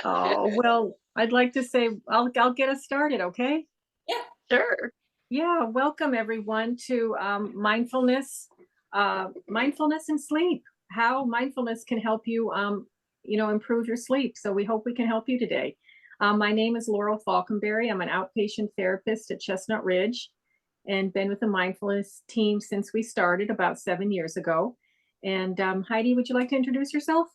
Oh, well, I'd like to say I'll get us started, okay? Yeah, Sure. Yeah, welcome everyone to mindfulness and sleep. How mindfulness can help you, improve your sleep. So we hope we can help you today. My name is Laurel Falconberry. I'm an outpatient therapist at Chestnut Ridge, and been with the mindfulness team since we started about 7 years ago. And Heidi, would you like to introduce yourself?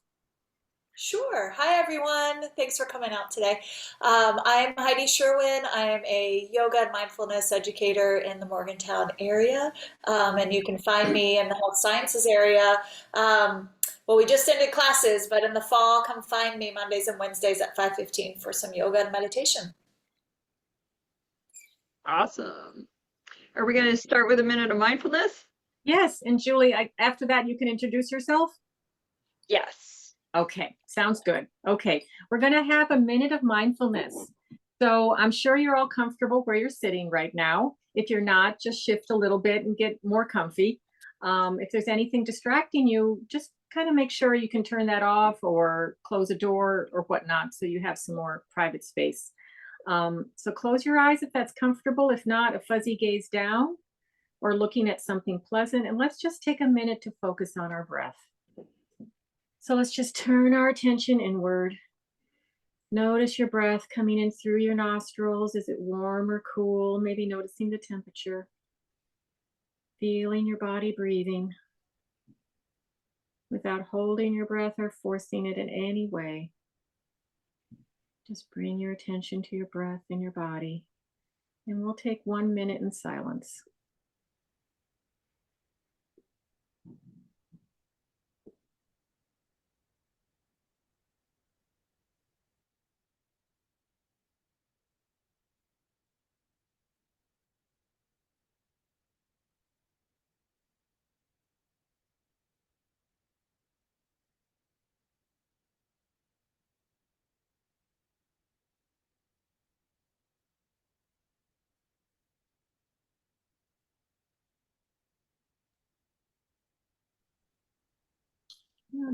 sure. Hi, everyone. Thanks for coming out today. I'm Heidi Sherwin. I'm a yoga and mindfulness educator in the Morgantown area. And you can find me in the health sciences area. Well, we just ended classes, but in the fall, come find me Mondays and Wednesdays at 5:15 for some yoga and meditation. Awesome. Are we going to start with a minute of mindfulness? Yes, and Julie, after that, you can introduce yourself. Yes. Okay, sounds good. Okay, we're going to have a minute of mindfulness. So I'm sure you're all comfortable where you're sitting right now. If you're not, just shift a little bit and get more comfy. If there's anything distracting you, just kind of make sure you can turn that off or close a door or whatnot so you have some more private space. So close your eyes if that's comfortable. If not, a fuzzy gaze down or looking at something pleasant. And let's just take a minute to focus on our breath. So let's just turn our attention inward. Notice your breath coming in through your nostrils. Is it warm or cool? Maybe noticing the temperature. Feeling your body breathing without holding your breath or forcing it in any way. Just bring your attention to your breath and your body. And we'll take 1 minute in silence.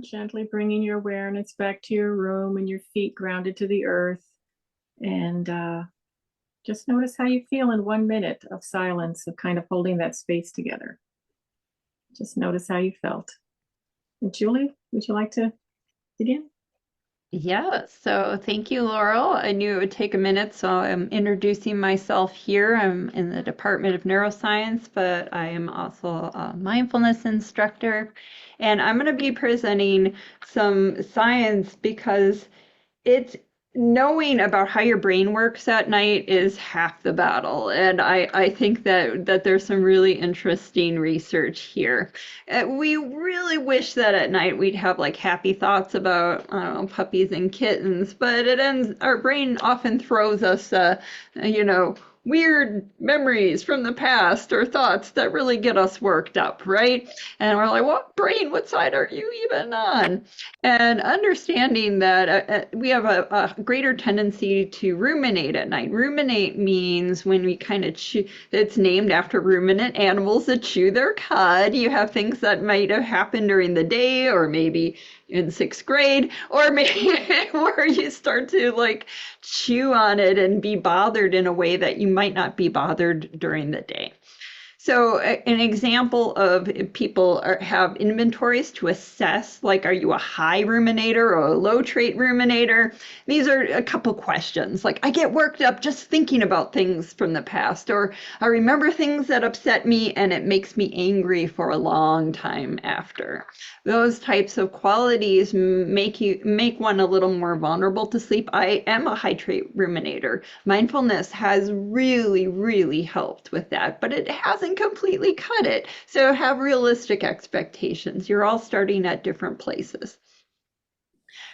Gently bringing your awareness back to your room and your feet grounded to the earth. And just notice how you feel in 1 minute of silence, of kind of holding that space together. Just notice how you felt. And Julie, would you like to begin? Yeah, so thank you, Laurel. I knew it would take a minute, so I'm introducing myself here. I'm in the Department of Neuroscience, but I am also a mindfulness instructor. And I'm going to be presenting some science because it's knowing about how your brain works at night is half the battle. And I think that there's some really interesting research here. We really wish that at night we'd have like happy thoughts about, I don't know, puppies and kittens, but our brain often throws us, you know, weird memories from the past or thoughts that really get us worked up, right? And we're like, what brain, what side are you even on? And understanding that we have a greater tendency to ruminate at night. Ruminate means when we kind of chew, it's named after ruminant animals that chew their cud. You have things that might have happened during the day or maybe in sixth grade, or maybe where you start to like chew on it and be bothered in a way that you might not be bothered during the day. So an example of people have inventories to assess, like, are you a high ruminator or a low trait ruminator? These are a couple questions. Like, I get worked up just thinking about things from the past, or I remember things that upset me and it makes me angry for a long time after. Those types of qualities make one a little more vulnerable to sleep. I am a high trait ruminator. Mindfulness has really, really helped with that, but it hasn't completely cut it. So have realistic expectations. You're all starting at different places.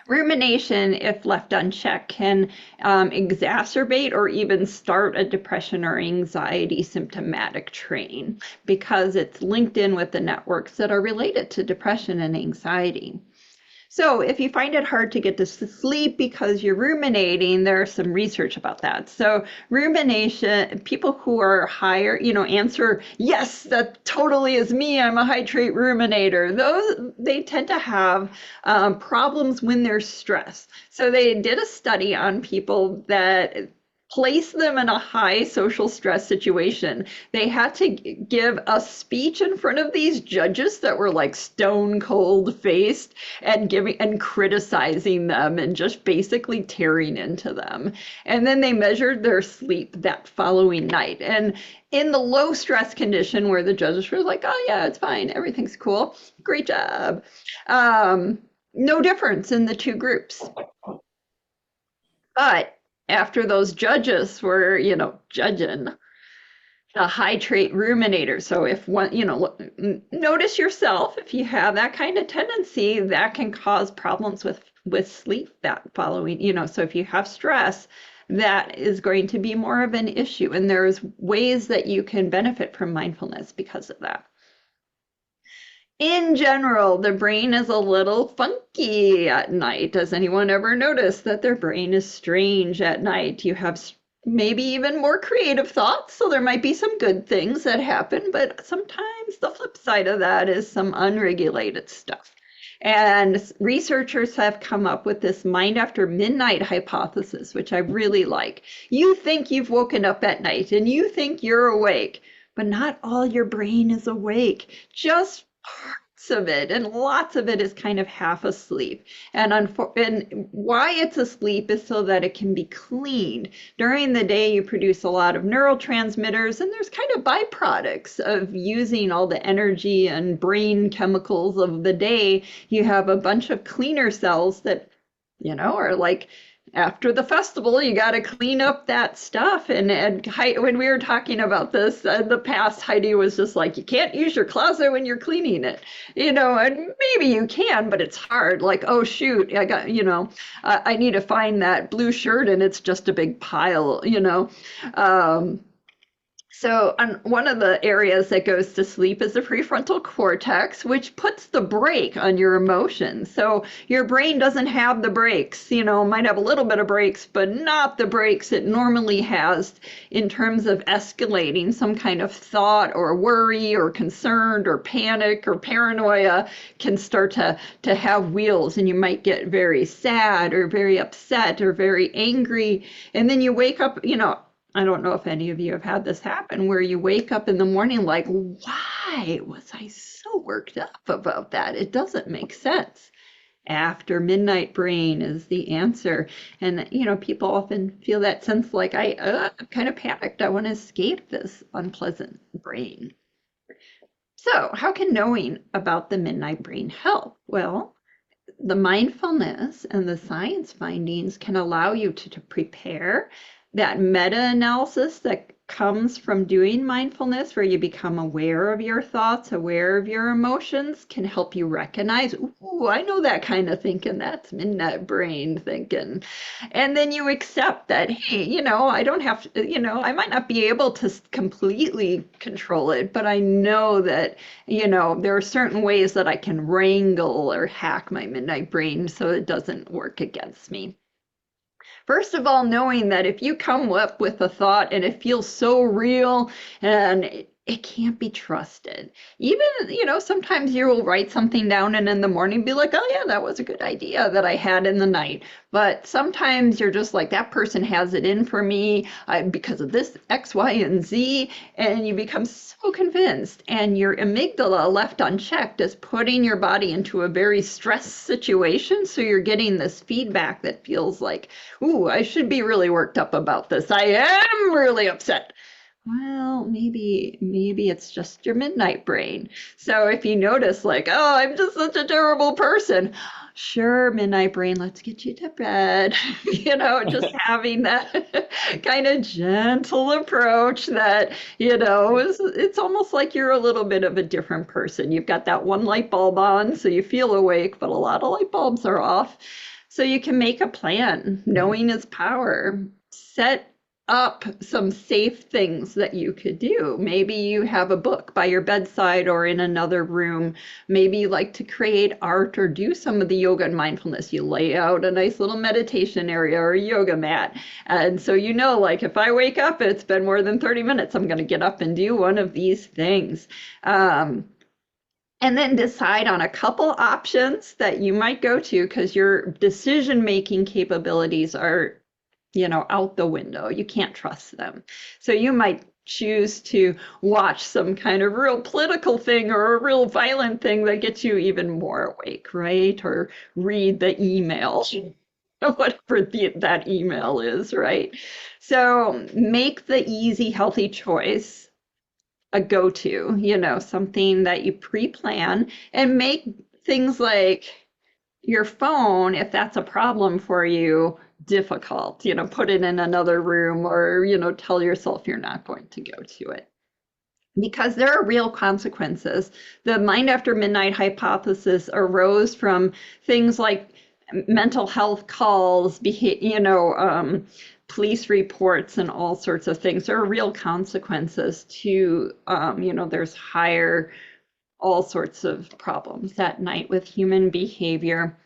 Rumination, if left unchecked, can exacerbate or even start a depression or anxiety symptomatic train because it's linked in with the networks that are related to depression and anxiety. So if you find it hard to get to sleep because you're ruminating, there's some research about that. So rumination, people who are higher, answer, yes, that totally is me. I'm a high trait ruminator. They tend to have problems when they're stressed. So they did a study on people that place them in a high social stress situation. They had to give a speech in front of these judges that were like stone cold faced and giving and criticizing them and just basically tearing into them. And then they measured their sleep that following night. And in the low stress condition where the judges were like, oh yeah, it's fine, everything's cool, great job. No difference in the two groups. But after those judges were, judging a high trait ruminator. So if one, notice yourself, if you have that kind of tendency, that can cause problems with sleep that following, so if you have stress, that is going to be more of an issue. And there's ways that you can benefit from mindfulness because of that. In general, the brain is a little funky at night. Does anyone ever notice that their brain is strange at night? You have maybe even more creative thoughts, so there might be some good things that happen, but sometimes the flip side of that is some unregulated stuff. And researchers have come up with this mind after midnight hypothesis, which I really like. You think you've woken up at night and you think you're awake, but not all your brain is awake. Just parts of it, and lots of it is kind of half asleep. And why it's asleep is so that it can be cleaned. During the day, you produce a lot of neurotransmitters, and there's kind of byproducts of using all the energy and brain chemicals of the day. You have a bunch of cleaner cells that, are like, after the festival, you got to clean up that stuff. And when we were talking about this in the past, Heidi was just like, you can't use your closet when you're cleaning it, and maybe you can, but it's hard. Like, oh, shoot, I got, I need to find that blue shirt and it's just a big pile, So one of the areas that goes to sleep is the prefrontal cortex, which puts the brake on your emotions. So your brain doesn't have the brakes, might have a little bit of brakes, but not the brakes it normally has in terms of escalating some kind of thought or worry or concern or panic or paranoia can start to have wheels, and you might get very sad or very upset or very angry. And then you wake up, I don't know if any of you have had this happen where you wake up in the morning like, why was I so worked up about that? It doesn't make sense. After midnight brain is the answer. And, people often feel that sense like, I'm kind of panicked. I want to escape this unpleasant brain. So how can knowing about the midnight brain help? Well, the mindfulness and the science findings can allow you to prepare. That meta-analysis that comes from doing mindfulness, where you become aware of your thoughts, aware of your emotions, can help you recognize, ooh, I know that kind of thinking. That's midnight brain thinking. And then you accept that, hey, I don't have to, I might not be able to completely control it, but I know that, there are certain ways that I can wrangle or hack my midnight brain so it doesn't work against me. First of all, knowing that if you come up with a thought and it feels so real and it can't be trusted. Even, sometimes you will write something down and in the morning be like, oh yeah, that was a good idea that I had in the night. But sometimes you're just like, that person has it in for me because of this X, Y, and Z. And you become so convinced, and your amygdala left unchecked is putting your body into a very stressed situation. So you're getting this feedback that feels like, ooh, I should be really worked up about this. I am really upset. Well, maybe it's just your midnight brain. So if you notice like, oh, I'm just such a terrible person. Sure, midnight brain, let's get you to bed. Just having that kind of gentle approach that, it's almost like you're a little bit of a different person. You've got that one light bulb on, so you feel awake, but a lot of light bulbs are off. So you can make a plan. Knowing is power. Set up some safe things that you could do. Maybe you have a book by your bedside or in another room. Maybe you like to create art or do some of the yoga and mindfulness. You lay out a nice little meditation area or a yoga mat. And so you know, like if I wake up and it's been more than 30 minutes, I'm going to get up and do one of these things. And then decide on a couple options that you might go to because your decision-making capabilities are out the window. You can't trust them. So you might choose to watch some kind of real political thing or a real violent thing that gets you even more awake, right? Or read the email, whatever that email is, right? So make the easy, healthy choice a go-to, something that you pre-plan and make things like your phone, if that's a problem for you, difficult. Put it in another room or, tell yourself you're not going to go to it. Because there are real consequences. The mind after midnight hypothesis arose from things like mental health calls, police reports, and all sorts of things. There are real consequences to, there's higher all sorts of problems at night with human behavior.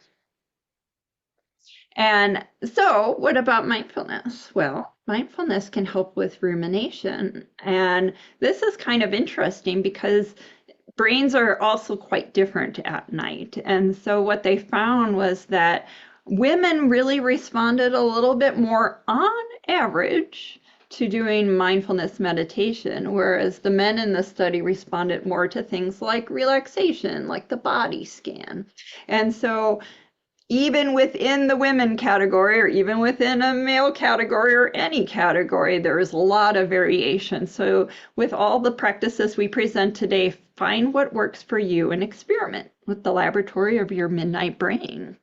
And so, what about mindfulness? Well, mindfulness can help with rumination. And this is kind of interesting because brains are also quite different at night. And so, what they found was that women really responded a little bit more on average to doing mindfulness meditation, whereas the men in the study responded more to things like relaxation, like the body scan. And so even within the women category or even within a male category or any category, there is a lot of variation. So with all the practices we present today, find what works for you and experiment with the laboratory of your midnight brain.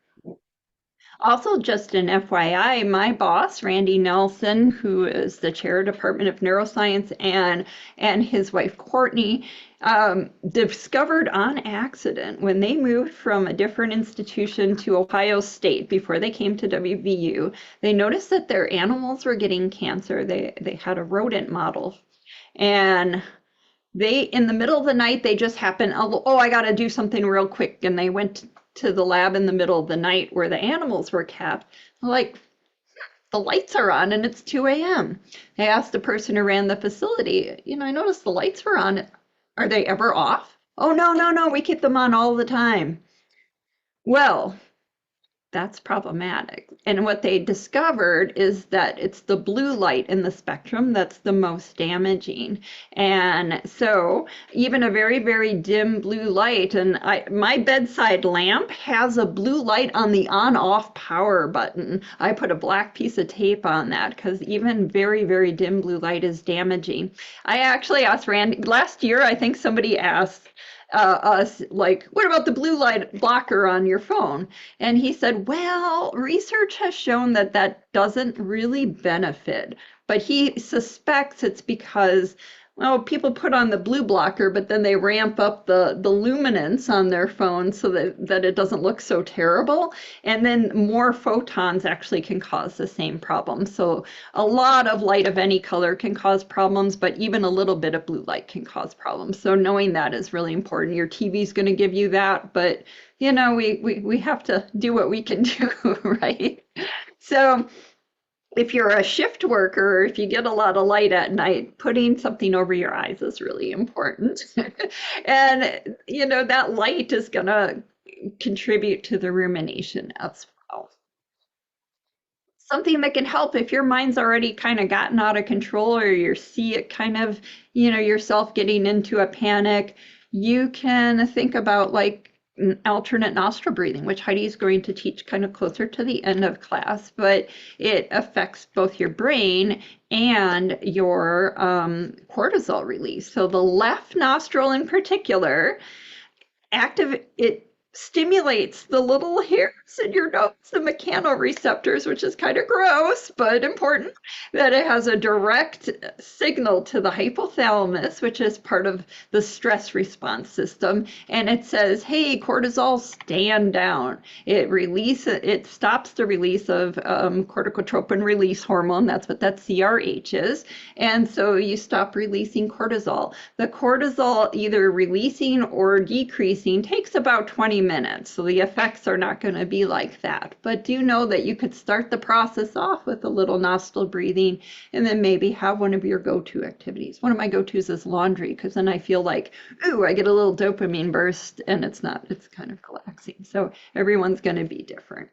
Also, just an FYI, my boss, Randy Nelson, who is the chair of Department of Neuroscience, and his wife, Courtney, discovered on accident when they moved from a different institution to Ohio State before they came to WVU, they noticed that their animals were getting cancer. They had a rodent model. And in the middle of the night, they just happened, oh, I got to do something real quick. And they went to the lab in the middle of the night where the animals were kept. Like, the lights are on and it's 2 a.m. They asked the person who ran the facility, I noticed the lights were on. Are they ever off? Oh, no, we keep them on all the time. Well, that's problematic. And what they discovered is that it's the blue light in the spectrum that's the most damaging. And so even a very, very dim blue light, and my bedside lamp has a blue light on the on-off power button. I put a black piece of tape on that because even very, very dim blue light is damaging. I actually asked Randy, last year, I think somebody asked us, like, what about the blue light blocker on your phone? And he said, well, research has shown that that doesn't really benefit, but he suspects it's because, well, people put on the blue blocker, but then they ramp up the luminance on their phone so that it doesn't look so terrible. And then more photons actually can cause the same problem. So a lot of light of any color can cause problems, but even a little bit of blue light can cause problems. So knowing that is really important. Your TV is going to give you that, but we have to do what we can do, right? So if you're a shift worker, if you get a lot of light at night, putting something over your eyes is really important. And, that light is going to contribute to the rumination as well. Something that can help if your mind's already kind of gotten out of control or you see it kind of, yourself getting into a panic, you can think about like alternate nostril breathing, which Heidi is going to teach kind of closer to the end of class, but it affects both your brain and your cortisol release. So the left nostril in particular, stimulates the little hairs in your nose, the mechanoreceptors, which is kind of gross, but important, that it has a direct signal to the hypothalamus, which is part of the stress response system. And it says, hey, cortisol, stand down. It stops the release of corticotropin release hormone. That's what that CRH is. And so you stop releasing cortisol. The cortisol either releasing or decreasing takes about 20 minutes. So the effects are not going to be like that. But do know that you could start the process off with a little nostril breathing and then maybe have one of your go-to activities. One of my go-tos is laundry because then I feel like, ooh, I get a little dopamine burst and it's kind of relaxing. So everyone's going to be different.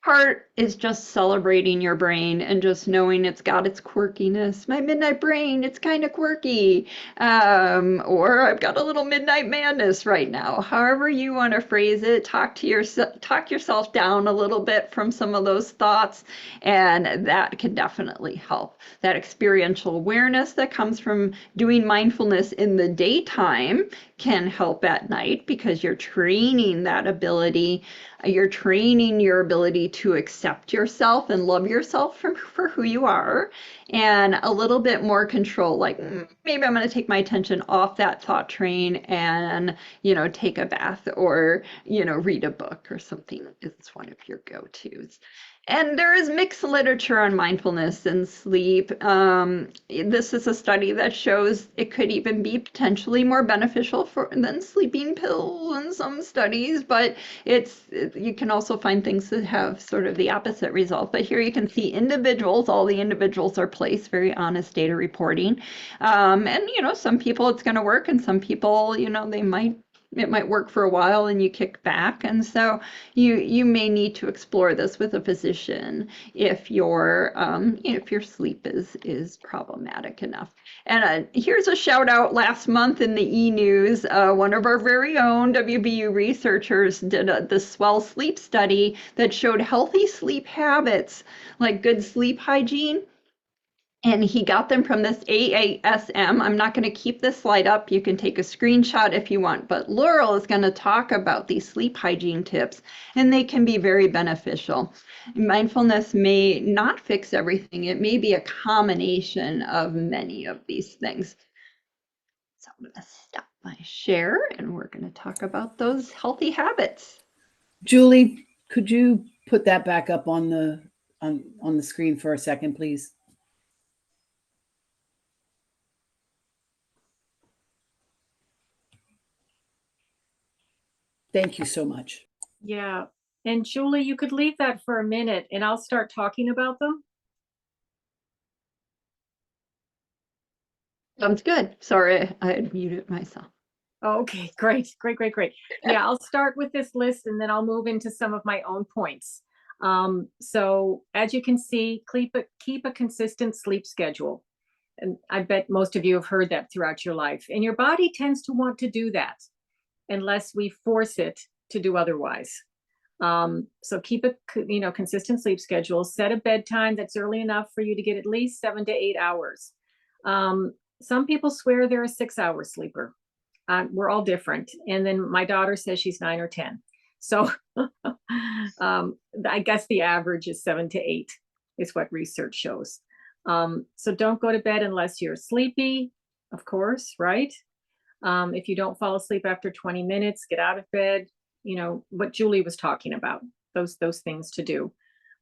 Part is just celebrating your brain and just knowing it's got its quirkiness. My midnight brain, it's kind of quirky. Or I've got a little midnight madness right now. However you want to phrase it, talk yourself down a little bit from some of those thoughts, and that can definitely help. That experiential awareness that comes from doing mindfulness in the daytime can help at night because you're training that ability. You're training your ability to accept yourself and love yourself for who you are, and a little bit more control. Like maybe I'm going to take my attention off that thought train and, take a bath or, read a book or something is one of your go-tos. And there is mixed literature on mindfulness and sleep. This is a study that shows it could even be potentially more beneficial than sleeping pills in some studies, but you can also find things that have sort of the opposite result. But here you can see all the individuals are placed, very honest data reporting. And some people it's going to work, and some people, it might work for a while and you kick back. And so you may need to explore this with a physician if your sleep is problematic enough. And here's a shout out. Last month in the e-news, one of our very own WBU researchers did the Swell sleep study that showed healthy sleep habits like good sleep hygiene. And he got them from this AASM. I'm not going to keep this slide up. You can take a screenshot if you want, but Laurel is going to talk about these sleep hygiene tips, and they can be very beneficial. Mindfulness may not fix everything. It may be a combination of many of these things. So I'm going to stop my share, and we're going to talk about those healthy habits. Julie, could you put that back up on the screen for a second, please? Thank you so much. Yeah. And Julie, you could leave that for a minute and I'll start talking about them. Sounds good. Sorry, I had muted myself. Okay, great. Yeah, I'll start with this list and then I'll move into some of my own points. So as you can see, keep a consistent sleep schedule. And I bet most of you have heard that throughout your life. And your body tends to want to do that unless we force it to do otherwise. So keep a consistent sleep schedule. Set a bedtime that's early enough for you to get at least 7 to 8 hours. Some people swear they're a 6-hour sleeper. We're all different. And then my daughter says she's 9 or 10. So I guess the average is 7 to 8 is what research shows. So don't go to bed unless you're sleepy, of course, right? If you don't fall asleep after 20 minutes, get out of bed, what Julie was talking about, those things to do.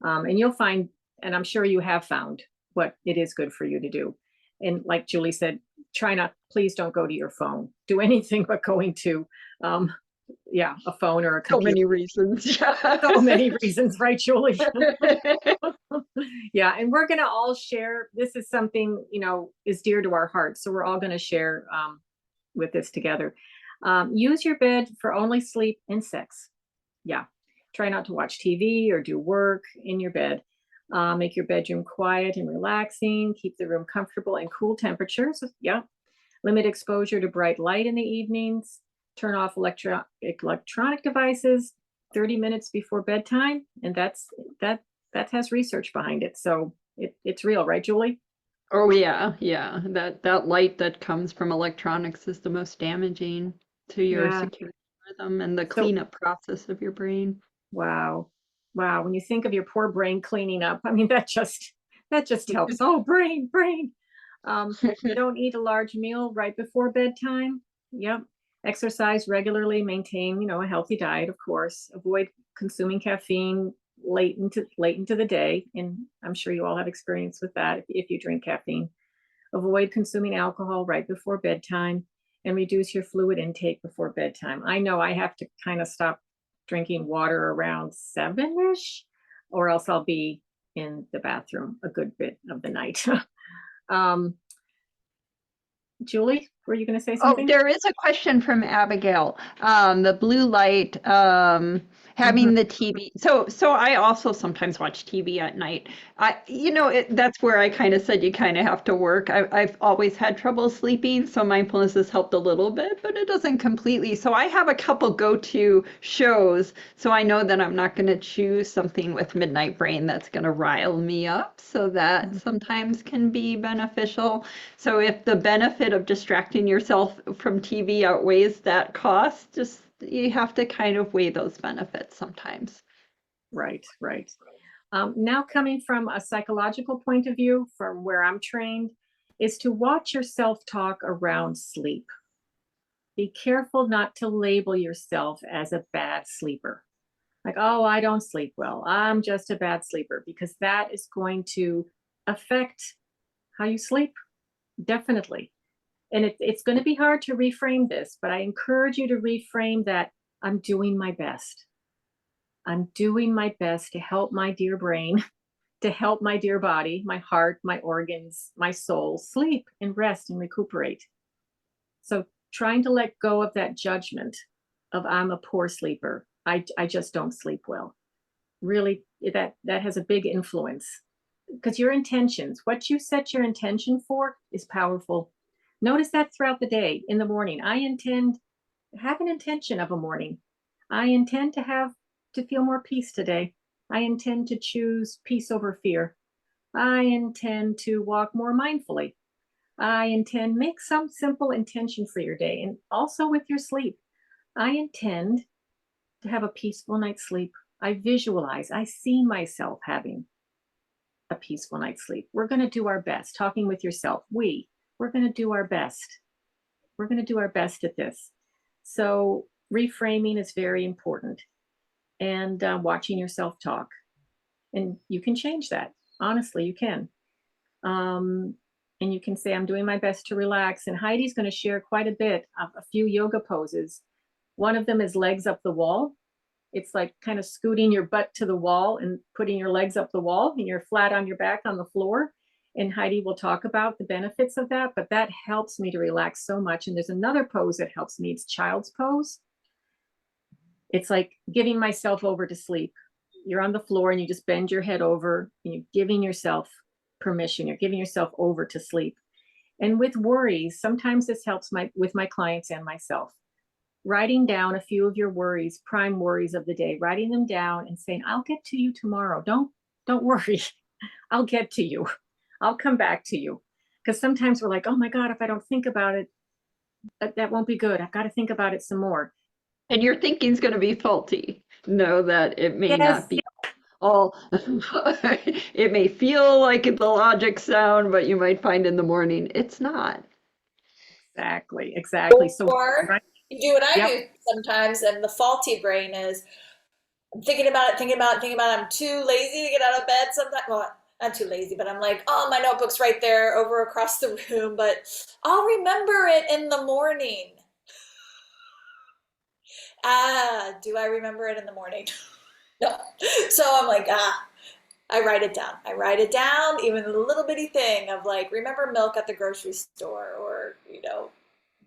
And you'll find, and I'm sure you have found what it is good for you to do. And like Julie said, please don't go to your phone. Do anything but going to, a phone or a computer. So many reasons. So many reasons, right, Julie? Yeah, and we're gonna all share. This is something, is dear to our hearts. So we're all gonna share with this together. Use your bed for only sleep and sex. Yeah, try not to watch TV or do work in your bed. Make your bedroom quiet and relaxing. Keep the room comfortable and cool temperatures. Yeah. Limit exposure to bright light in the evenings. Turn off electronic devices 30 minutes before bedtime. And that has research behind it. So it's real, right, Julie? Oh yeah. That light that comes from electronics is the most damaging to your security rhythm and the So, cleanup process of your brain. wow. Wow. When you think of your poor brain cleaning up, I mean, that just helps. Oh, brain, brain. Don't eat a large meal right before bedtime. Yep. Exercise regularly, maintain, a healthy diet, of course. Avoid consuming caffeine late into the day. And I'm sure you all have experience with that if you drink caffeine. Avoid consuming alcohol right before bedtime and reduce your fluid intake before bedtime. I know I have to kind of stop drinking water around 7-ish, or else I'll be in the bathroom a good bit of the night. um, Julie, were you going to say Oh, something? there is a question from Abigail. The blue light, Mhm. having the TV. So I also sometimes watch TV at night. That's where I kind of said you kind of have to work. I've always had trouble sleeping, so mindfulness has helped a little bit, but it doesn't completely. So I have a couple go-to shows, so I know that I'm not going to choose something with Midnight Brain that's going to rile me up. So that Mhm. sometimes can be beneficial. So if the benefit of distracting yourself from TV outweighs that cost, just you have to kind of weigh those benefits sometimes. Right, right. Now, coming from a psychological point of view, from where I'm trained, is to watch your self talk around sleep. Be careful not to label yourself as a bad sleeper. Like, oh, I don't sleep well. I'm just a bad sleeper, because that is going to affect how you sleep, definitely. And it's going to be hard to reframe this, but I encourage you to reframe that I'm doing my best. I'm doing my best to help my dear brain, to help my dear body, my heart, my organs, my soul sleep and rest and recuperate. So trying to let go of that judgment of I'm a poor sleeper. I just don't sleep well. Really, that has a big influence, because your intentions, what you set your intention for, is powerful. Notice that throughout the day. In the morning, have an intention of a morning. I intend to feel more peace today. I intend to choose peace over fear. I intend to walk more mindfully. I intend, make some simple intention for your day, and also with your sleep. I intend to have a peaceful night's sleep. I visualize, I see myself having a peaceful night's sleep. We're going to do our best. Talking with yourself, we're going to do our best. We're going to do our best at this. So reframing is very important, and watching yourself talk. And you can change that. Honestly, you can. Um, and you can say, I'm doing my best to relax. And Heidi's going to share quite a bit of a few yoga poses. One of them is legs up the wall. It's like kind of scooting your butt to the wall and putting your legs up the wall, and you're flat on your back on the floor. And Heidi will talk about the benefits of that, but that helps me to relax so much. And there's another pose that helps me. It's child's pose. It's like giving myself over to sleep. You're on the floor and you just bend your head over and you're giving yourself permission. You're giving yourself over to sleep. And with worries, sometimes this helps with my clients and myself. Writing down a few of your worries, prime worries of the day, writing them down and saying, I'll get to you tomorrow. Don't worry. I'll get to you. I'll come back to you. Because sometimes we're like, oh my God, if I don't think about it, that won't be good. I've got to think about it some more. And your thinking's going to be faulty. Know that it may not Yes, be all, it may feel like it's a logic sound, but you might find in the morning it's not. exactly, exactly. So, Or right, you do what I yep, do sometimes, and the faulty brain is I'm thinking about it, thinking about it, thinking about it. I'm too lazy to get out of bed sometimes. Well, I'm too lazy, but I'm like, oh, my notebook's right there over across the room, but I'll remember it in the morning. Ah, do I remember it in the morning? No. So I'm like, I write it down. I write it down, even the little bitty thing of like, remember milk at the grocery store, or,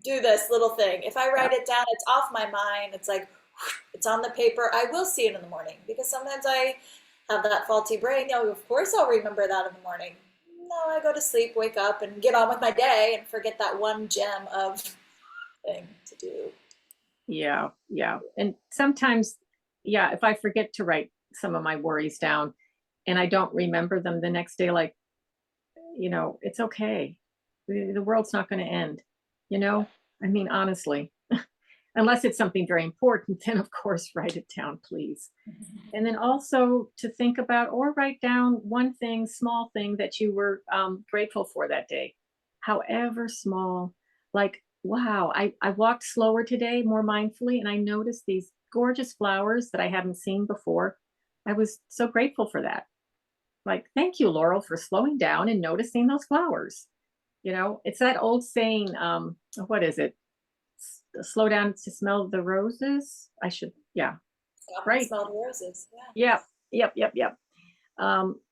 do this little thing. If I write yep, it down, it's off my mind. It's like, it's on the paper. I will see it in the morning, because sometimes I have that faulty brain. Of course I'll remember that in the morning. No, I go to sleep, wake up, and get on with my day and forget that one gem of thing to do. yeah, yeah. And sometimes, yeah, if I forget to write some of my worries down and I don't remember them the next day, like, it's okay. The world's not going to end, you know? I mean, honestly. Unless it's something very important, then of course, write it down, please. And then also to think about or write down one thing, small thing that you were grateful for that day, however small. Like, wow, I walked slower today, more mindfully, and I noticed these gorgeous flowers that I hadn't seen before. I was so grateful for that. Like, thank you, Laurel, for slowing down and noticing those flowers. You know, it's that old saying, what is it? Slow down to smell the roses. I should, yeah, Stop and right. smell the roses. Yep, yep.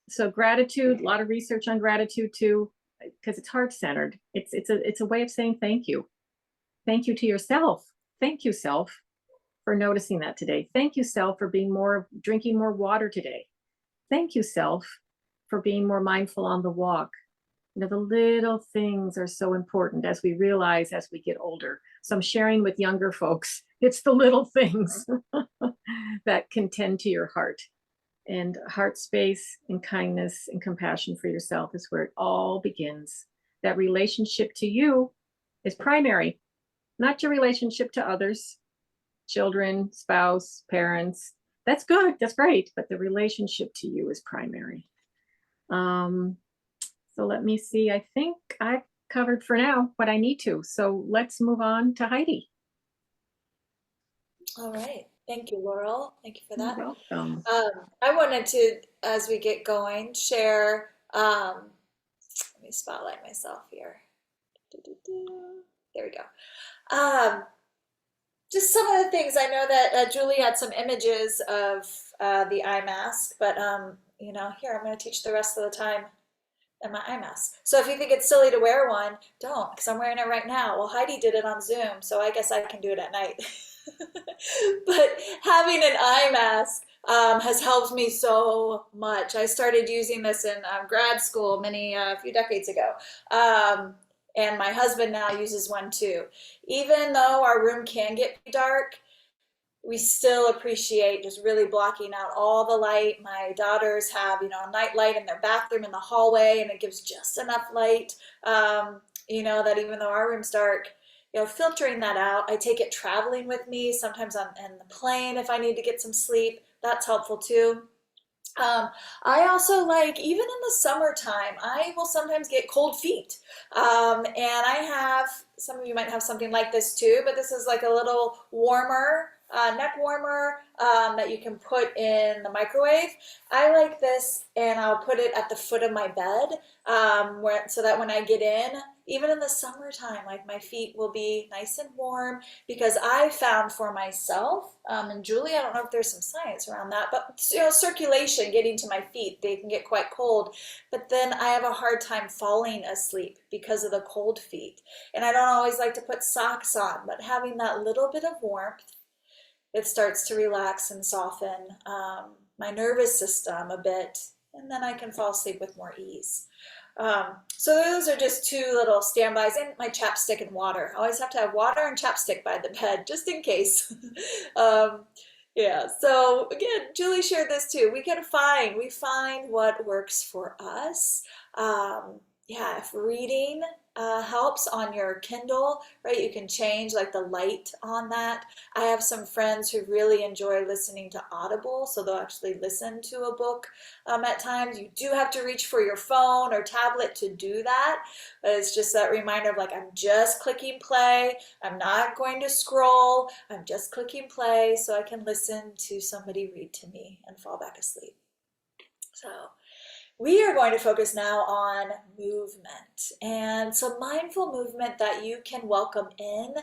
So gratitude, a lot of research on gratitude too, because it's heart-centered. It's a way of saying thank you. Thank you to yourself. Thank you, self, for noticing that today. Thank you, self, for drinking more water today. Thank you, self, for being more mindful on the walk. You know, the little things are so important as we realize as we get older. So I'm sharing with younger folks, it's the little things that can tend to your heart. And heart space and kindness and compassion for yourself is where it all begins. That relationship to you is primary, not your relationship to others, children, spouse, parents. That's good, that's great, but the relationship to you is primary. So let me see. I think I've covered for now what I need to. So let's move on to Heidi. All right. Thank you, Laurel. Thank you for You're that. welcome. I wanted to, as we get going, share, let me spotlight myself here. There we go. Just some of the things. I know that Julie had some images of the eye mask, but here I'm going to teach the rest of the time in my eye mask. So if you think it's silly to wear one, don't, because I'm wearing it right now. Well, Heidi did it on Zoom, so I guess I can do it at night. But having an eye mask has helped me so much. I started using this in grad school a few decades ago. And my husband now uses one too. Even though our room can get dark, we still appreciate just really blocking out all the light. My daughters have, a night light in their bathroom in the hallway, and it gives just enough light, that even though our room's dark, filtering that out. I take it traveling with me. Sometimes I'm in the plane if I need to get some sleep. That's helpful too. I also even in the summertime, I will sometimes get cold feet. And some of you might have something like this too, but this is like a little warmer, neck warmer that you can put in the microwave. I like this, and I'll put it at the foot of my bed so that when I get in, even in the summertime, my feet will be nice and warm, because I found for myself, and Julie, I don't know if there's some science around that, but circulation getting to my feet, they can get quite cold, but then I have a hard time falling asleep because of the cold feet. And I don't always like to put socks on, but having that little bit of warmth, it starts to relax and soften my nervous system a bit, and then I can fall asleep with more ease. So those are just two little standbys, and my chapstick and water. I always have to have water and chapstick by the bed, just in case. Yeah, so again, Julie shared this too. We find what works for us. If reading helps on your Kindle, right, you can change the light on that. I have some friends who really enjoy listening to Audible, so they'll actually listen to a book at times. You do have to reach for your phone or tablet to do that, but it's just that reminder of I'm just clicking play. I'm not going to scroll. I'm just clicking play so I can listen to somebody read to me and fall back asleep. So we are going to focus now on movement, and some mindful movement that you can welcome in,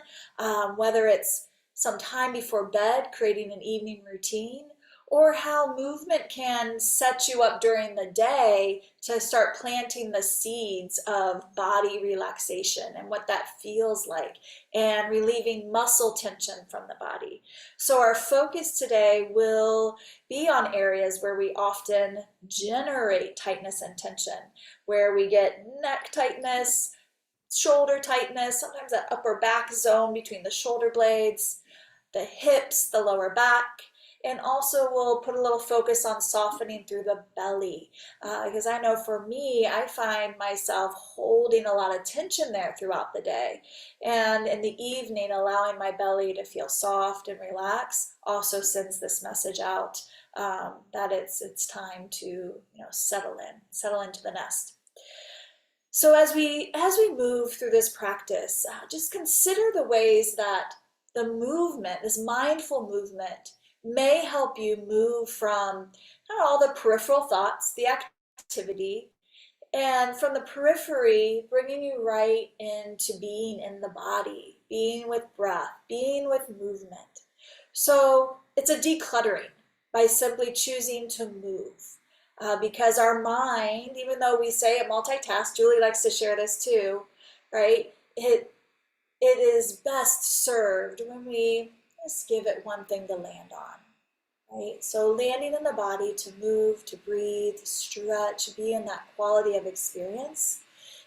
whether it's some time before bed, creating an evening routine, or how movement can set you up during the day to start planting the seeds of body relaxation and what that feels like, and relieving muscle tension from the body. So our focus today will be on areas where we often generate tightness and tension, where we get neck tightness, shoulder tightness, sometimes that upper back zone between the shoulder blades, the hips, the lower back. And also we'll put a little focus on softening through the belly. Because I know for me, I find myself holding a lot of tension there throughout the day. And in the evening, allowing my belly to feel soft and relax also sends this message out that it's time to settle into the nest. So as we move through this practice, just consider the ways that the movement, this mindful movement, may help you move from all the peripheral thoughts, the activity, and from the periphery, bringing you right into being in the body, being with breath, being with movement. So it's a decluttering by simply choosing to move. Because our mind, even though we say it multitask, Julie likes to share this too, right? It is best served when we just give it one thing to land on, right? So landing in the body to move, to breathe, to stretch, be in that quality of experience,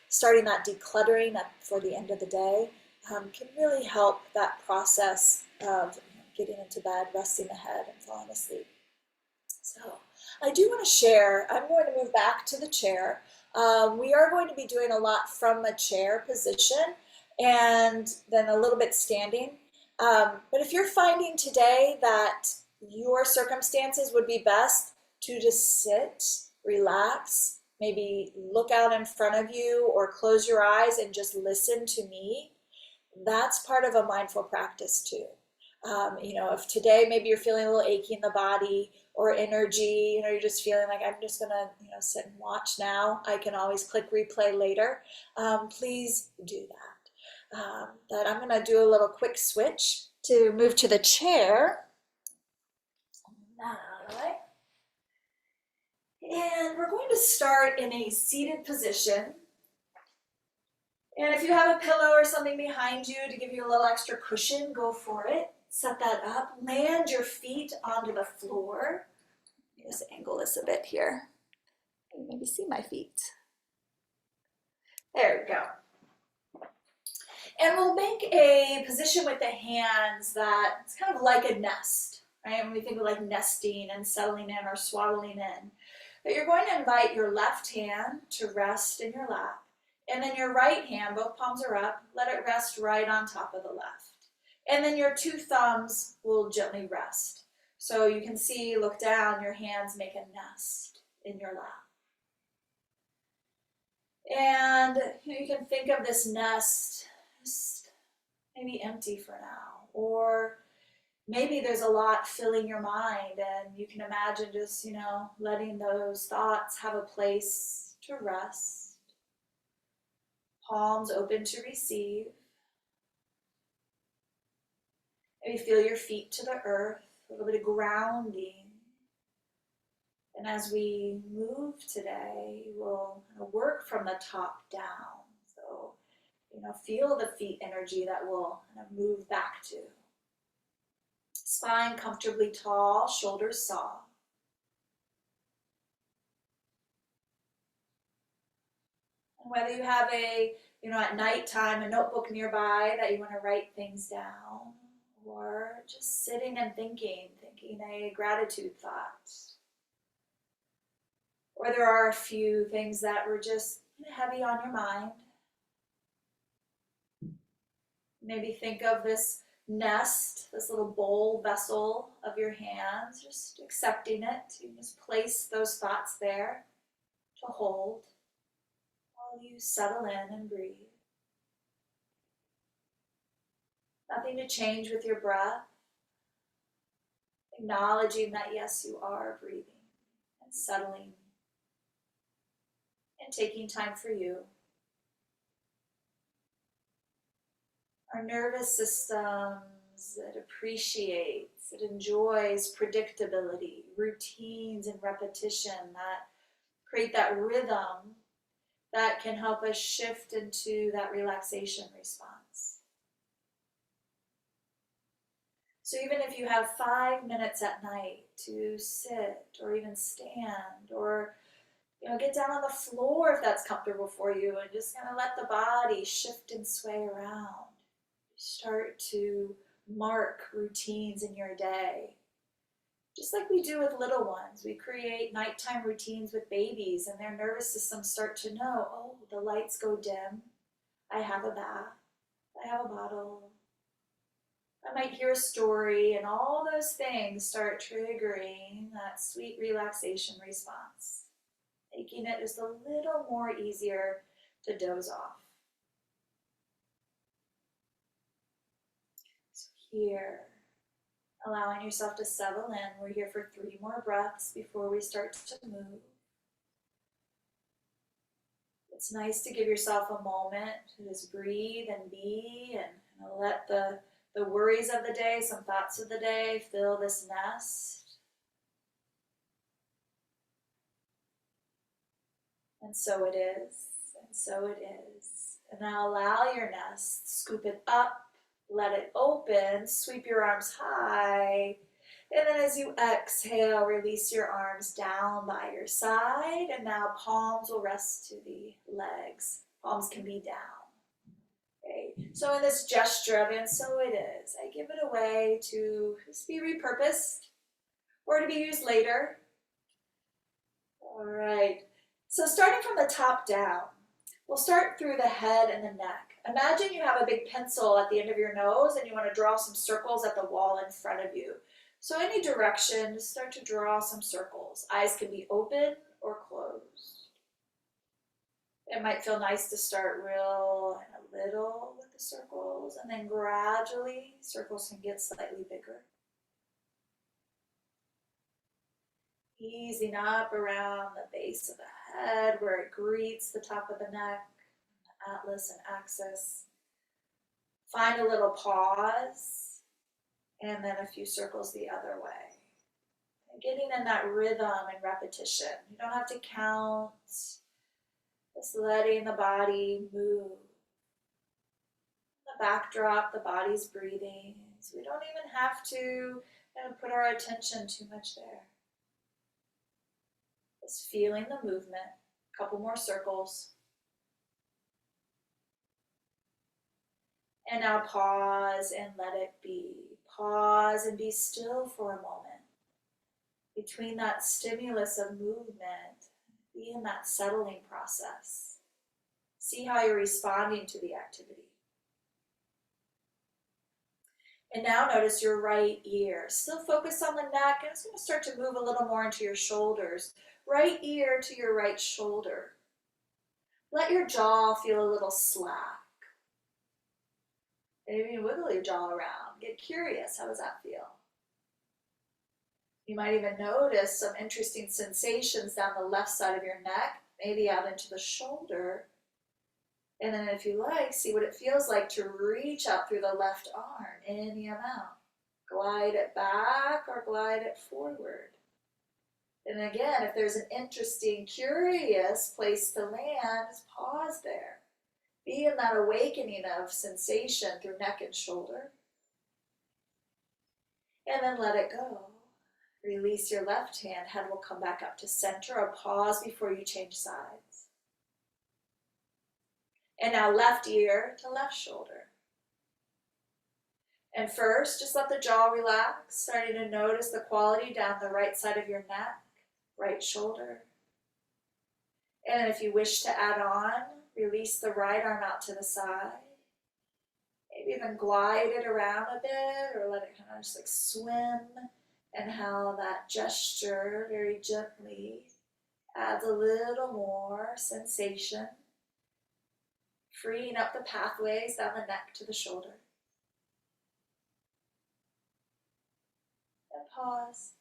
starting that decluttering for the end of the day can really help that process of getting into bed, resting the head, and falling asleep. So I do want to share, I'm going to move back to the chair. We are going to be doing a lot from a chair position and then a little bit standing. But if you're finding today that your circumstances would be best to just sit, relax, maybe look out in front of you or close your eyes and just listen to me, that's part of a mindful practice too. If today maybe you're feeling a little achy in the body or energy, you're just feeling like I'm just gonna, sit and watch now. I can always click replay later. Please do that. But I'm gonna do a little quick switch to move to the chair. And we're going to start in a seated position. And if you have a pillow or something behind you to give you a little extra cushion, go for it. Set that up. Land your feet onto the floor. Let me just angle this a bit here. You can maybe see my feet. There we go. And we'll make a position with the hands that it's kind of like a nest, right? When we think of like nesting and settling in or swaddling in. But you're going to invite your left hand to rest in your lap. And then your right hand, both palms are up, let it rest right on top of the left. And then your two thumbs will gently rest. So you can see, look down, your hands make a nest in your lap. And you can think of this nest just maybe empty for now. Or maybe there's a lot filling your mind and you can imagine just, letting those thoughts have a place to rest. Palms open to receive. Maybe feel your feet to the earth, a little bit of grounding. And as we move today, we'll work from the top down. So, feel the feet energy that we'll move back to. Spine comfortably tall, shoulders soft. And whether you have at nighttime, a notebook nearby that you want to write things down, or just sitting and thinking a gratitude thought. Or there are a few things that were just heavy on your mind. Maybe think of this nest, this little bowl vessel of your hands, just accepting it. You just place those thoughts there to hold while you settle in and breathe. Nothing to change with your breath. Acknowledging that yes, you are breathing and settling and taking time for you. Our nervous systems, it appreciates, it enjoys predictability, routines and repetition that create that rhythm that can help us shift into that relaxation response. So even if you have 5 minutes at night to sit or even stand or get down on the floor if that's comfortable for you and just kind of let the body shift and sway around. Start to mark routines in your day. Just like we do with little ones, we create nighttime routines with babies and their nervous systems start to know, oh, the lights go dim. I have a bath. I have a bottle. I might hear a story, and all those things start triggering that sweet relaxation response, making it just a little more easier to doze off. So here, allowing yourself to settle in. We're here for 3 more breaths before we start to move. It's nice to give yourself a moment to just breathe and be and let the worries of the day, some thoughts of the day, fill this nest. And so it is, and so it is. And now allow your nest, scoop it up, let it open, sweep your arms high. And then as you exhale, release your arms down by your side. And now palms will rest to the legs. Palms can be down. Okay. So in this gesture of and so it is, I give it away to just be repurposed or to be used later. All right. So starting from the top down, we'll start through the head and the neck. Imagine you have a big pencil at the end of your nose and you want to draw some circles at the wall in front of you. So any direction, just start to draw some circles. Eyes can be open or closed. It might feel nice to start real and a little with the circles, and then gradually circles can get slightly bigger. Easing up around the base of the head where it greets the top of the neck, the atlas and axis. Find a little pause, and then a few circles the other way. And getting in that rhythm and repetition. You don't have to count, just letting the body move. The backdrop, the body's breathing. So we don't even have to put our attention too much there. Just feeling the movement. A couple more circles. And now pause and let it be. Pause and be still for a moment. Between that stimulus of movement, be in that settling process. See how you're responding to the activity. And now notice your right ear. Still focus on the neck, and it's going to start to move a little more into your shoulders. Right ear to your right shoulder. Let your jaw feel a little slack. Maybe wiggle your jaw around. Get curious. How does that feel? You might even notice some interesting sensations down the left side of your neck, maybe out into the shoulder. And then if you like, see what it feels like to reach out through the left arm, any amount. Glide it back or glide it forward. And again, if there's an interesting, curious place to land, just pause there. Be in that awakening of sensation through neck and shoulder. And then let it go. Release your left hand. Head will come back up to center. A pause before you change sides. And now left ear to left shoulder. And first, just let the jaw relax, starting to notice the quality down the right side of your neck, right shoulder. And if you wish to add on, release the right arm out to the side. Maybe even glide it around a bit or let it kind of just like swim, and how that gesture very gently adds a little more sensation, freeing up the pathways down the neck to the shoulder. And pause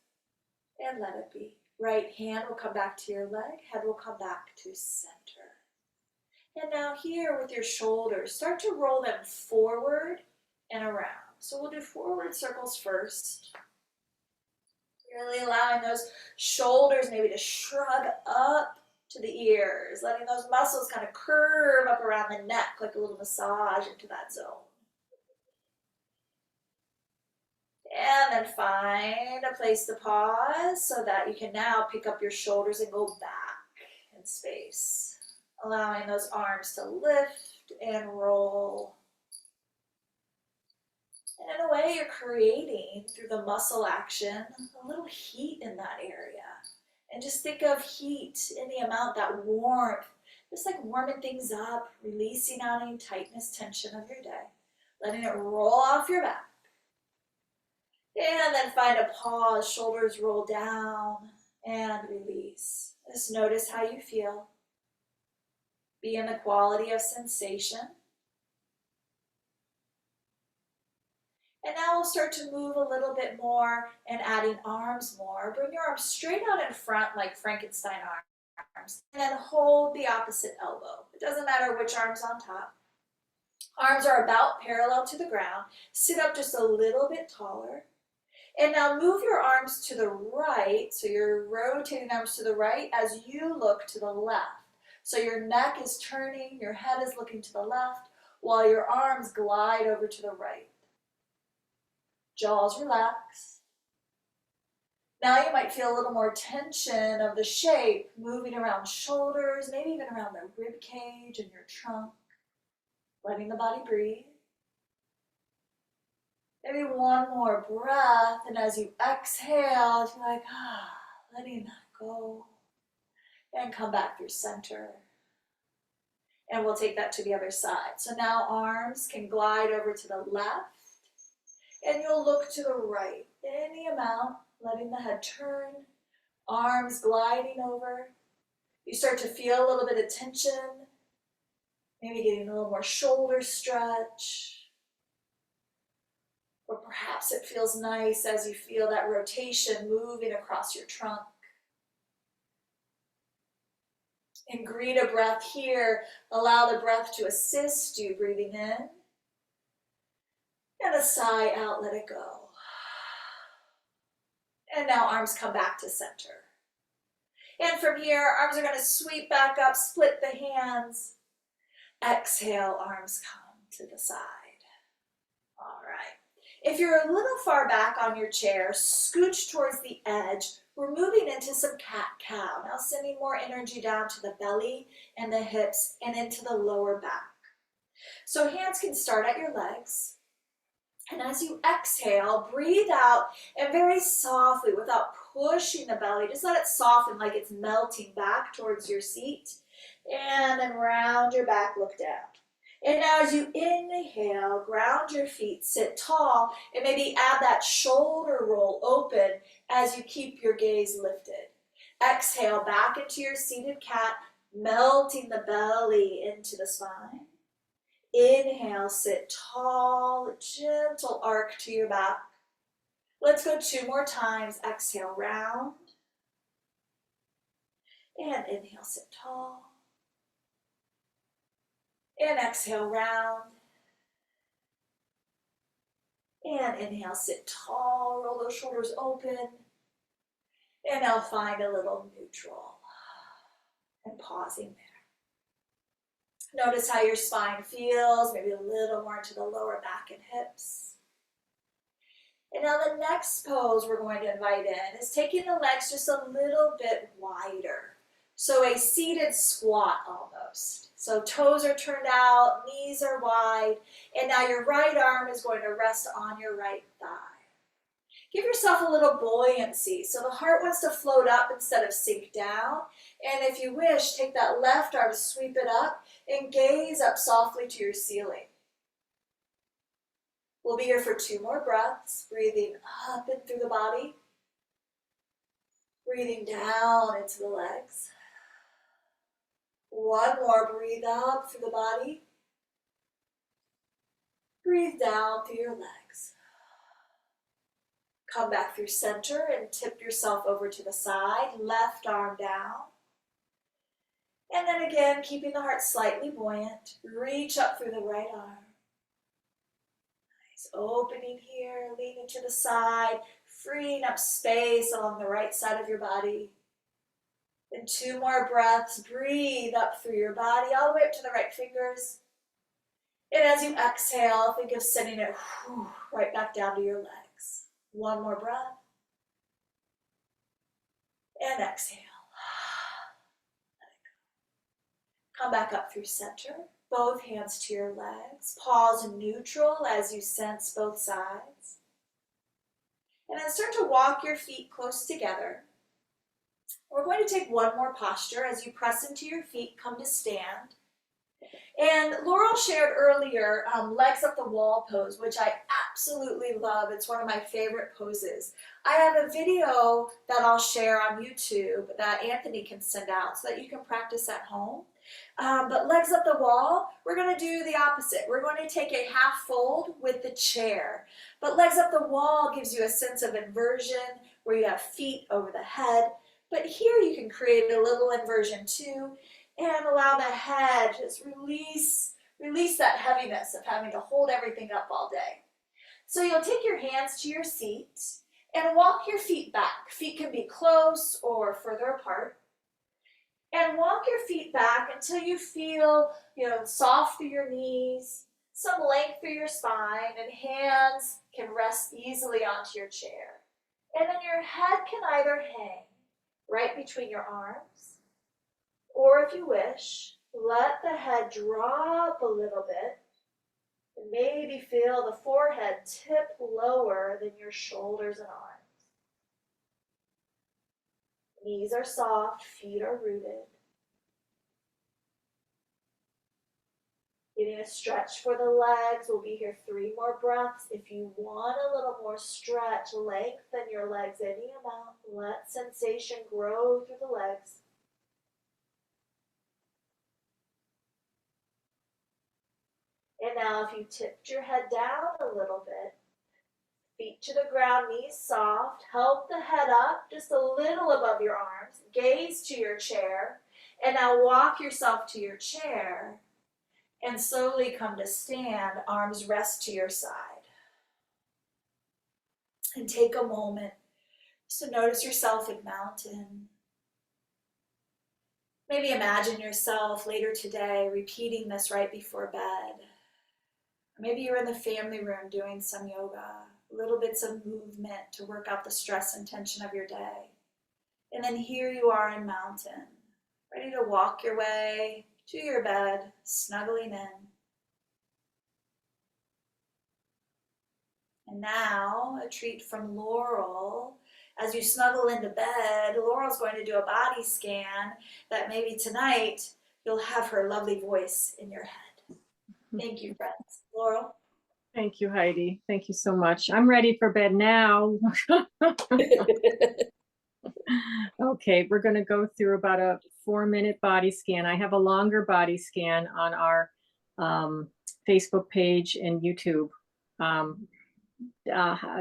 and let it be. Right hand will come back to your leg, head will come back to center. And now here with your shoulders, start to roll them forward and around. So we'll do forward circles first. Really allowing those shoulders maybe to shrug up to the ears, letting those muscles kind of curve up around the neck like a little massage into that zone. And then find a place to pause so that you can now pick up your shoulders and go back in space. Allowing those arms to lift and roll. And in a way, you're creating through the muscle action a little heat in that area. And just think of heat in the amount, that warmth, just like warming things up, releasing out any tightness, tension of your day, letting it roll off your back. And then find a pause, shoulders roll down and release. Just notice how you feel. Be in the quality of sensation. And now we'll start to move a little bit more and adding arms more. Bring your arms straight out in front like Frankenstein arms. And then hold the opposite elbow. It doesn't matter which arm's on top. Arms are about parallel to the ground. Sit up just a little bit taller. And now move your arms to the right. So you're rotating arms to the right as you look to the left. So your neck is turning, your head is looking to the left, while your arms glide over to the right. Jaws relax. Now you might feel a little more tension of the shape, moving around shoulders, maybe even around the rib cage and your trunk, letting the body breathe. Maybe one more breath, and as you exhale, you're like, letting that go. And come back through center. And we'll take that to the other side. So now arms can glide over to the left. And you'll look to the right, any amount, letting the head turn, arms gliding over. You start to feel a little bit of tension, maybe getting a little more shoulder stretch. Or perhaps it feels nice as you feel that rotation moving across your trunk. And greet a breath here. Allow the breath to assist you, breathing in. And a sigh out, let it go. And now arms come back to center. And from here, arms are going to sweep back up, split the hands. Exhale, arms come to the side. All right. If you're a little far back on your chair, scooch towards the edge. We're moving into some cat-cow. Now sending more energy down to the belly and the hips and into the lower back. So hands can start at your legs. And as you exhale, breathe out and very softly, without pushing the belly, just let it soften like it's melting back towards your seat. And then round your back, look down. And now as you inhale, ground your feet, sit tall, and maybe add that shoulder roll open as you keep your gaze lifted. Exhale back into your seated cat, melting the belly into the spine. Inhale, sit tall, gentle arc to your back. Let's go 2 more times. Exhale, round. And inhale, sit tall. And exhale, round. And inhale, sit tall, roll those shoulders open. And now find a little neutral. And pausing there. Notice how your spine feels, maybe a little more into the lower back and hips. And now the next pose we're going to invite in is taking the legs just a little bit wider. So a seated squat almost. So toes are turned out, knees are wide, and now your right arm is going to rest on your right thigh. Give yourself a little buoyancy. So the heart wants to float up instead of sink down. And if you wish, take that left arm, sweep it up, and gaze up softly to your ceiling. We'll be here for 2 more breaths, breathing up and through the body, breathing down into the legs. 1 more, breathe up through the body, breathe down through your legs. Come back through center and tip yourself over to the side, left arm down. And then again, keeping the heart slightly buoyant, reach up through the right arm. Nice opening here, leaning to the side, freeing up space along the right side of your body. And 2 more breaths, breathe up through your body, all the way up to the right fingers. And as you exhale, think of sending it right back down to your legs. 1 more breath. And exhale. Come back up through center. Both hands to your legs. Pause in neutral as you sense both sides. And then start to walk your feet close together. We're going to take one more posture. As you press into your feet, come to stand. And Laurel shared earlier legs up the wall pose, which I absolutely love. It's one of my favorite poses. I have a video that I'll share on YouTube that Anthony can send out so that you can practice at home. But legs up the wall, we're going to do the opposite. We're going to take a half fold with the chair. But legs up the wall gives you a sense of inversion where you have feet over the head. But here you can create a little inversion too and allow the head, just release that heaviness of having to hold everything up all day. So you'll take your hands to your seat and walk your feet back. Feet can be close or further apart. And walk your feet back until you feel, soft through your knees, some length through your spine, and hands can rest easily onto your chair. And then your head can either hang right between your arms, or if you wish, let the head drop a little bit and maybe feel the forehead tip lower than your shoulders and arms. Knees are soft, feet are rooted. Getting a stretch for the legs. We'll be here 3 more breaths. If you want a little more stretch, lengthen your legs any amount. Let sensation grow through the legs. And now if you tipped your head down a little bit, feet to the ground, knees soft, help the head up just a little above your arms, gaze to your chair, and now walk yourself to your chair and slowly come to stand, arms rest to your side. And take a moment to notice yourself in mountain. Maybe imagine yourself later today repeating this right before bed. Maybe you're in the family room doing some yoga, little bits of movement to work out the stress and tension of your day. And then here you are in mountain, ready to walk your way to your bed, snuggling in. And now a treat from Laurel. As you snuggle into bed, Laurel's going to do a body scan that maybe tonight you'll have her lovely voice in your head. Thank you, friends. Laurel? Thank you, Heidi. Thank you so much. I'm ready for bed now. Okay, we're going to go through about a 4-minute body scan. I have a longer body scan on our Facebook page and YouTube.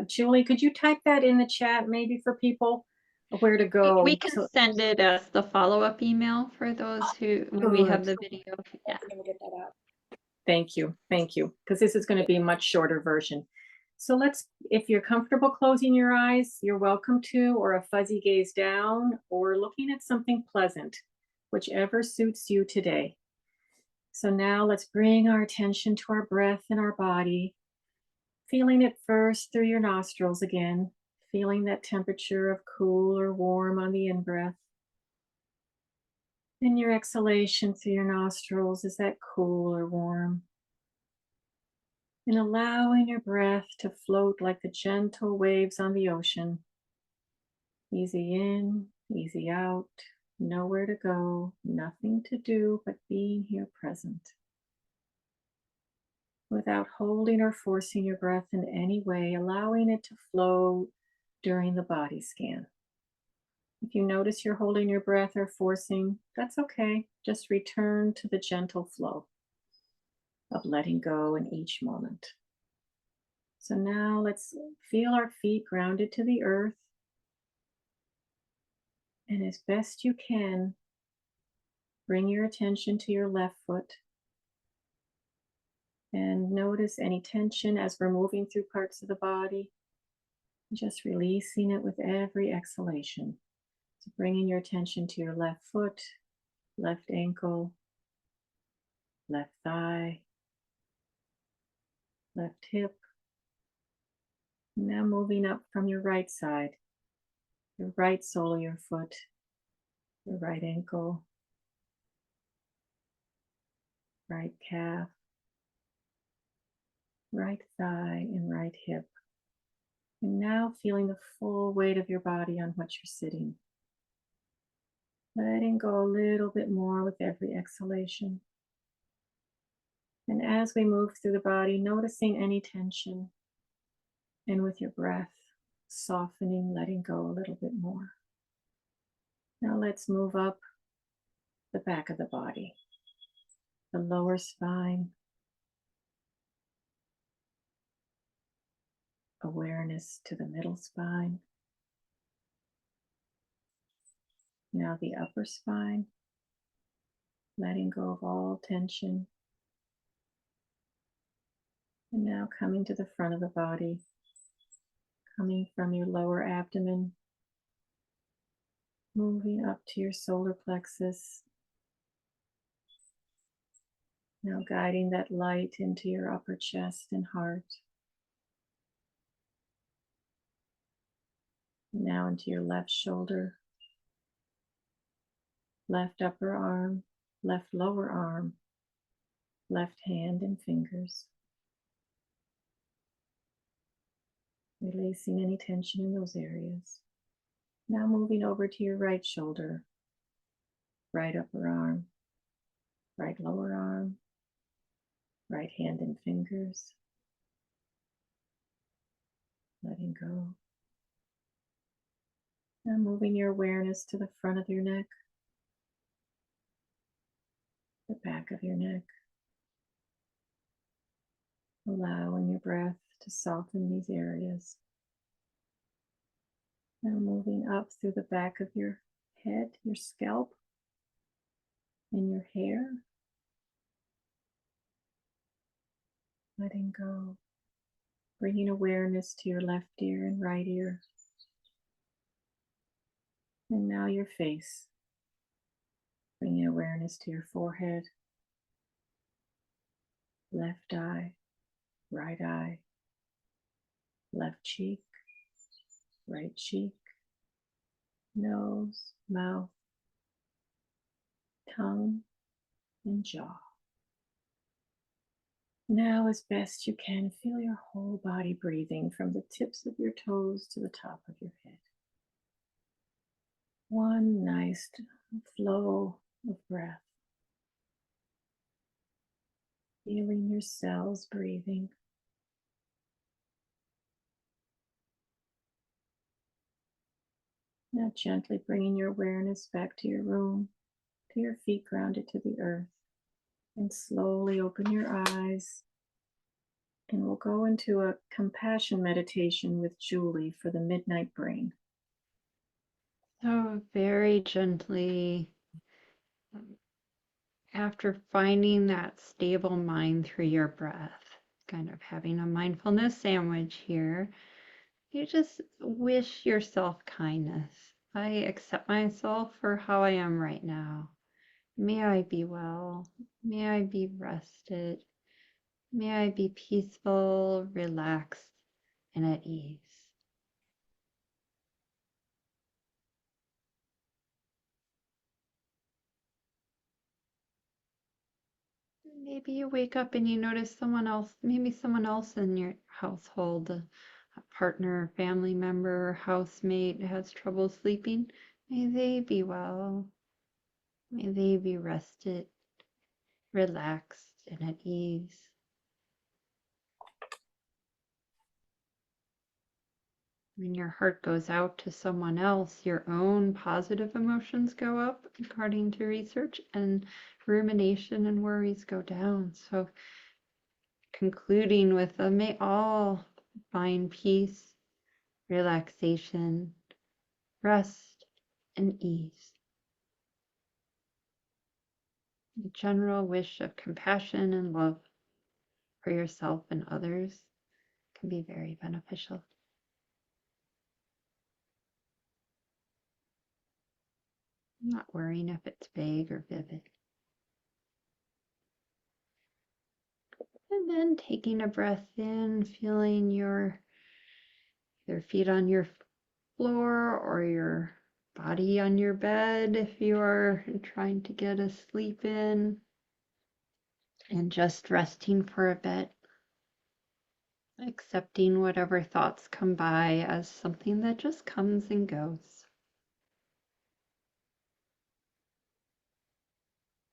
Julie, could you type that in the chat maybe for people where to go? We can send it as the follow-up email for those who, when we have the video. Yeah. We'll get that out. Thank you, because this is going to be a much shorter version. So if you're comfortable closing your eyes, you're welcome to, or a fuzzy gaze down, or looking at something pleasant, whichever suits you today. So now let's bring our attention to our breath and our body, feeling it first through your nostrils again, feeling that temperature of cool or warm on the in-breath. And your exhalation through your nostrils is that cool or warm. And allowing your breath to float like the gentle waves on the ocean. Easy in, easy out, nowhere to go, nothing to do but being here present. Without holding or forcing your breath in any way, allowing it to flow during the body scan. If you notice you're holding your breath or forcing, that's okay. Just return to the gentle flow of letting go in each moment. So now let's feel our feet grounded to the earth. And as best you can, bring your attention to your left foot. And notice any tension as we're moving through parts of the body. Just releasing it with every exhalation. So bringing your attention to your left foot, left ankle, left thigh, left hip. Now moving up from your right side, your right sole of your foot, your right ankle, right calf, right thigh, and right hip. And now feeling the full weight of your body on what you're sitting. Letting go a little bit more with every exhalation. And as we move through the body, noticing any tension. And with your breath, softening, letting go a little bit more. Now let's move up the back of the body, the lower spine, awareness to the middle spine. Now the upper spine, letting go of all tension. And now coming to the front of the body, coming from your lower abdomen, moving up to your solar plexus. Now guiding that light into your upper chest and heart. Now into your left shoulder, left upper arm, left lower arm, left hand and fingers. Releasing any tension in those areas. Now moving over to your right shoulder, right upper arm, right lower arm, right hand and fingers. Letting go. Now moving your awareness to the front of your neck, the back of your neck. Allowing your breath to soften these areas. Now moving up through the back of your head, your scalp, and your hair. Letting go. Bringing awareness to your left ear and right ear. And now your face. Bringing awareness to your forehead, left eye, right eye, left cheek, right cheek, nose, mouth, tongue, and jaw. Now, as best you can, feel your whole body breathing from the tips of your toes to the top of your head. One nice flow of breath. Feeling your cells breathing. Now gently bringing your awareness back to your room, to your feet grounded to the earth. And slowly open your eyes. And we'll go into a compassion meditation with Julie for the midnight brain. So very gently, um, after finding that stable mind through your breath, kind of having a mindfulness sandwich here, you just wish yourself kindness. I accept myself for how I am right now. May I be well. May I be rested. May I be peaceful, relaxed, and at ease. Maybe you wake up and you notice someone else, maybe someone else in your household, a partner, family member, housemate has trouble sleeping. May they be well. May they be rested, relaxed, and at ease. When your heart goes out to someone else, your own positive emotions go up, according to research, and rumination and worries go down. So, concluding with may all find peace, relaxation, rest, and ease. A general wish of compassion and love for yourself and others can be very beneficial. I'm not worrying if it's vague or vivid. And then taking a breath in, feeling your either feet on your floor or your body on your bed if you are trying to get a sleep in. and just resting for a bit, accepting whatever thoughts come by as something that just comes and goes.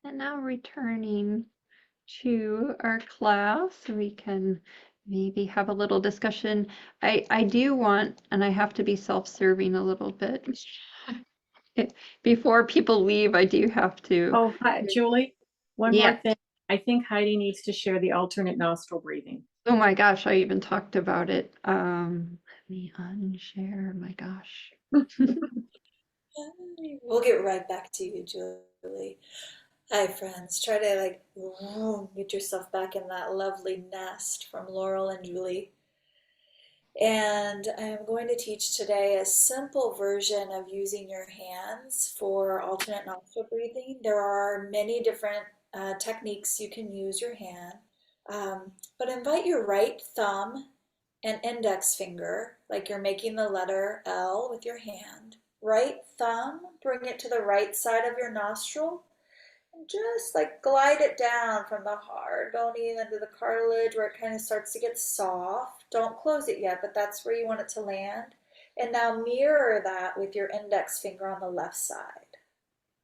And now returning to our class, we can maybe have a little discussion. I do want, and I have to be self-serving a little bit. Before people leave, I do have to. Oh, hi, Julie, one more Yeah. thing. I think Heidi needs to share the alternate nostril breathing. Oh my gosh, I even talked about it. Let me unshare. My gosh. We'll get right back to you, Julie. Hi, friends. Try to get yourself back in that lovely nest from Laurel and Julie. And I'm going to teach today a simple version of using your hands for alternate nostril breathing. There are many different techniques you can use your hand, but invite your right thumb and index finger, like you're making the letter L with your hand. Right thumb, bring it to the right side of your nostril. And just like glide it down from the hard bony into the cartilage where it kind of starts to get soft. Don't close it yet, but that's where you want it to land. And now mirror that with your index finger on the left side.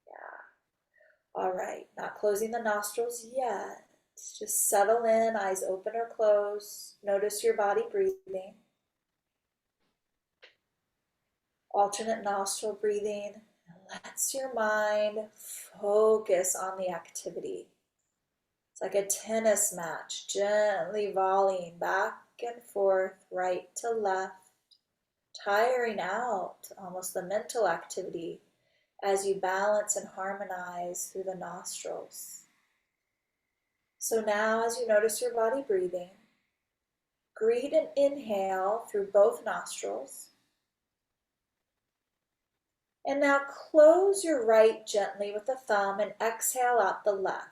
Yeah. All right, not closing the nostrils yet. Just settle in, eyes open or closed. Notice your body breathing. Alternate nostril breathing lets your mind focus on the activity. It's like a tennis match, gently volleying back and forth, right to left, tiring out almost the mental activity as you balance and harmonize through the nostrils. So now, as you notice your body breathing, greet and inhale through both nostrils. And now close your right gently with the thumb and exhale out the left.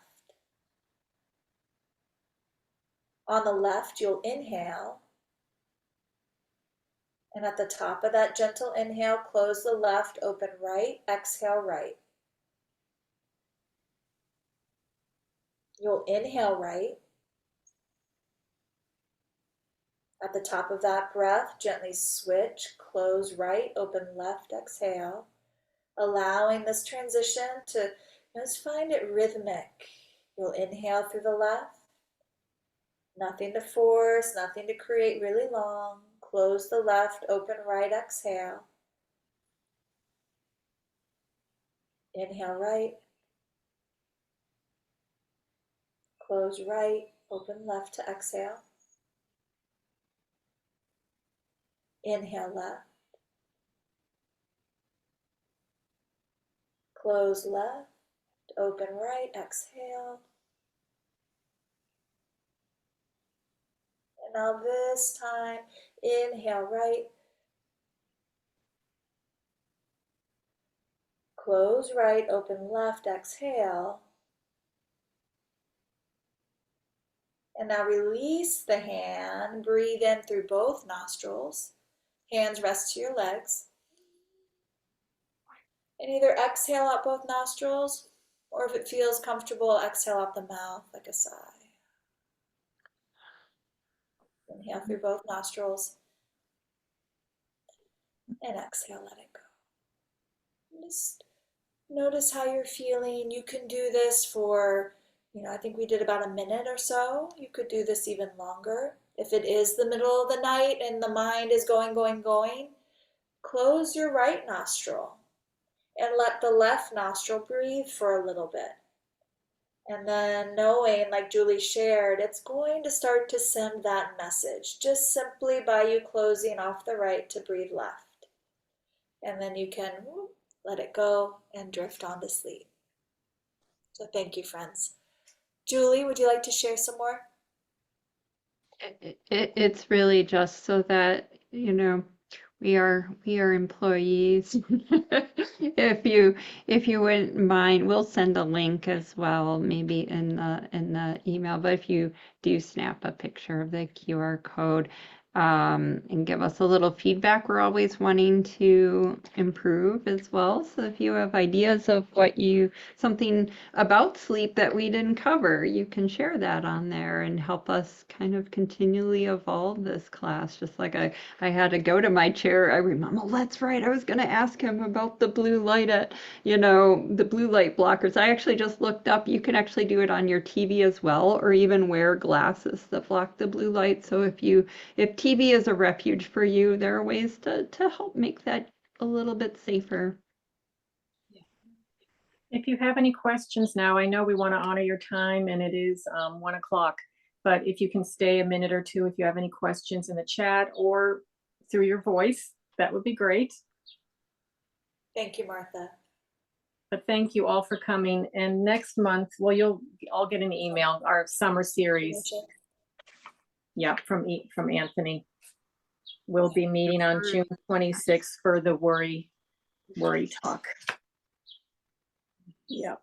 On the left, you'll inhale. And at the top of that gentle inhale, close the left, open right, exhale right. You'll inhale right. At the top of that breath, gently switch, close right, open left, exhale. Allowing this transition to just find it rhythmic. You'll inhale through the left. Nothing to force, nothing to create really long. Close the left, open right, exhale. Inhale right. Close right, open left to exhale. Inhale left. Close left, open right, exhale. And now this time, inhale right. Close right, open left, exhale. And now release the hand, breathe in through both nostrils. Hands rest to your legs. And either exhale out both nostrils, or if it feels comfortable, exhale out the mouth like a sigh. Inhale through both nostrils, and exhale, let it go. Just notice how you're feeling. You can do this for, I think we did about a minute or so. You could do this even longer. If it is the middle of the night and the mind is going, close your right nostril and let the left nostril breathe for a little bit. And then knowing, like Julie shared, it's going to start to send that message just simply by you closing off the right to breathe left. And then you can let it go and drift on to sleep. So thank you, friends. Julie, would you like to share some more? It's really just so that, we are employees. If you wouldn't mind, we'll send a link as well, maybe in the email. But if you do snap a picture of the QR code, and give us a little feedback. We're always wanting to improve as well. So if you have ideas of something about sleep that we didn't cover, you can share that on there and help us kind of continually evolve this class. Just like I had to go to my chair. I remember, oh, that's right. I was going to ask him about the blue light the blue light blockers. I actually just looked up, you can actually do it on your TV as well, or even wear glasses that block the blue light. So if TV is a refuge for you, there are ways to help make that a little bit safer. If you have any questions now, I know we want to honor your time and it is 1 o'clock, but if you can stay a minute or two, if you have any questions in the chat or through your voice, that would be great. Thank you, Martha. But thank you all for coming. And next month, well, you'll all get an email, our summer series. Yeah, from Anthony. We'll be meeting on June 26th for the worry talk. Yeah.